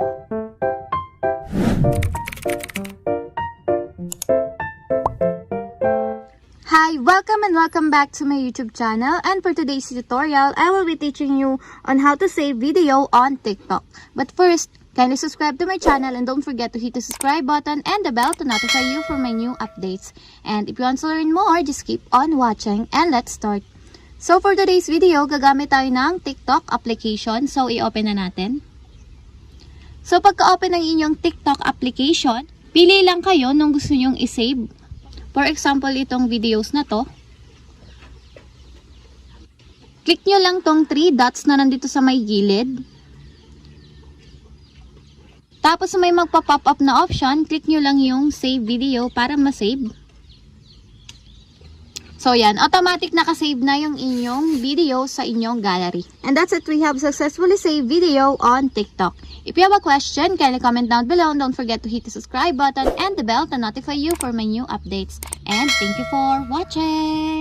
Hi, welcome back to my YouTube channel, and for today's tutorial, I will be teaching you on how to save video on TikTok. But first, kindly subscribe to my channel and don't forget to hit the subscribe button and the bell to notify you for my new updates. And if you want to learn more, just keep on watching and let's start. So for today's video, gagamit tayo ng TikTok application. So i-open na natin. So pagka-open ng inyong TikTok application, pili lang kayo nung gusto nyong i-save. For example, itong videos na to. Click nyo lang tong 3 dots na nandito sa may gilid. Tapos may magpa-pop up na option, click nyo lang yung save video para ma-save. So yan, automatic nakasave na yung inyong video sa inyong gallery. And that's it, we have successfully saved video on TikTok. If you have a question, kindly comment down below and don't forget to hit the subscribe button and the bell to notify you for my new updates. And thank you for watching!